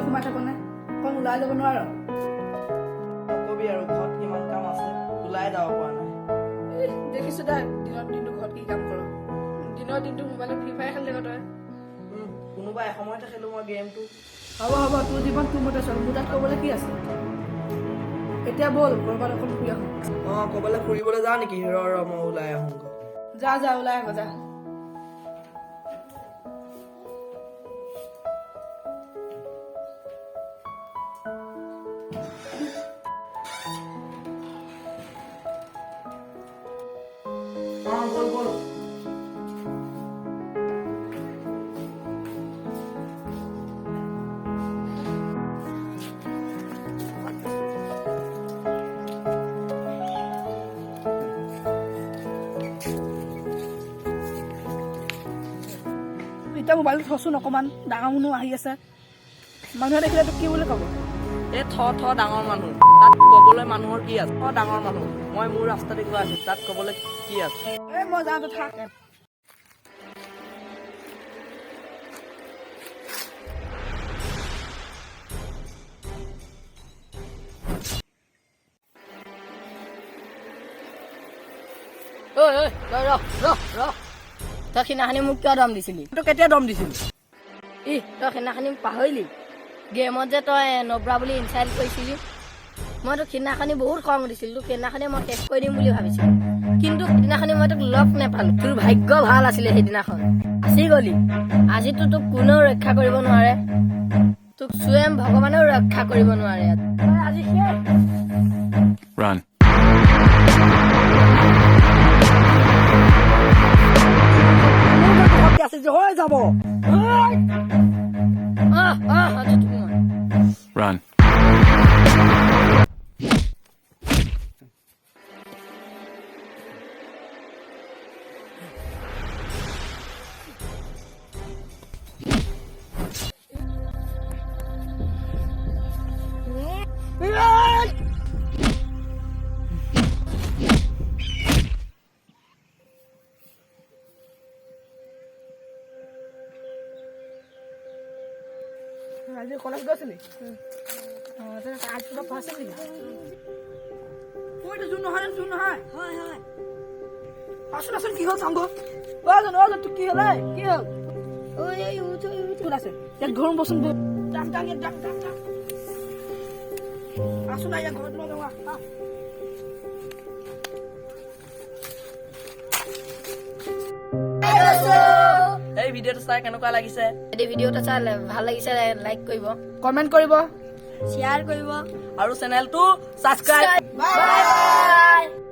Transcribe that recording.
সোমাই থাকো নে অকণ ওলাই যাব নোৱাৰ নকবি আৰু ঘৰত কিমান কাম আছে ওলাই যাব পৰা নাই দেখিছো দা দিনটো ঘৰত কি কাম কৰ দিনৰ দিনটো মোবাইলত ফ্ৰী ফায়াৰ খেলি থাক তই কোনোবা এসময়তে খেলো মই গেমটো হ'ব তোৰ জীৱন তোৰ মতে চল মোৰ তাত ক'বলৈ কি আছে এতিয়া ব'ল ক'ৰবাত অকণ ফুৰি আহোঁ ক'বালৈ ফুৰিবলৈ যাওঁ নেকি ৰ মই ওলাই আহোঁ যা ওলাই আহ যা বল এতিয়া মোবাইলটো থচোন অকণমান ডাঙৰ মানুহ আহি আছে মানুহে দেখিলে তোক কি বুলি ক'ব এই ডাঙৰ মানুহ তাত ক'বলৈ মানুহৰ কি আছে ডাঙৰ মানুহ মই মোৰ ৰাস্তাতে গৈ আছো তাত ক'বলৈ কি আছে এই মই যাওঁ তো থাক তই সিদিনাখনি মোক কিয় দম দিছিলি তই কেতিয়া দম দিছিলি তই সিদিনাখনি পাহৰিলি গেমত যে তই নব্ৰা বুলি ইনচাল্ট কৰিছিলি মই তোক সিদিনাখনি বহুত খং দিছিলো তোক সেইদিনাখনি মই শেষ কৰি দিম বুলি ভাবিছিলো কিন্তু সেইদিনাখনি মই তোক লগ নেপালো তোৰ ভাগ্য ভাল আছিলে সেইদিনাখন আছি গলি আজিতো তোক কোনেও ৰক্ষা কৰিব নোৱাৰে তোক স্বয়ং ভগৱানেও ৰক্ষা কৰিব নোৱাৰে আজি Run. হৈ যাব Run. আজি কলেজ গৈছিলি আজি কিবা পাইছে নেকি জোন নহয় আচোন কি হ'ল চাংগ তোৰ কি হ'ল কি হ'ল কোন আছে ইয়াত ঘৰ বচোন আচোন ইয়াত ঘৰত যাওঁ এই ভিডিঅ'টো চাই কেনেকুৱা লাগিছে ভিডিঅ'টো চাই ভাল লাগিছে লাইক কৰিব কমেণ্ট কৰিব শ্বেয়াৰ কৰিব আৰু চেনেলটো ছাবস্ক্ৰাইব বাই বাই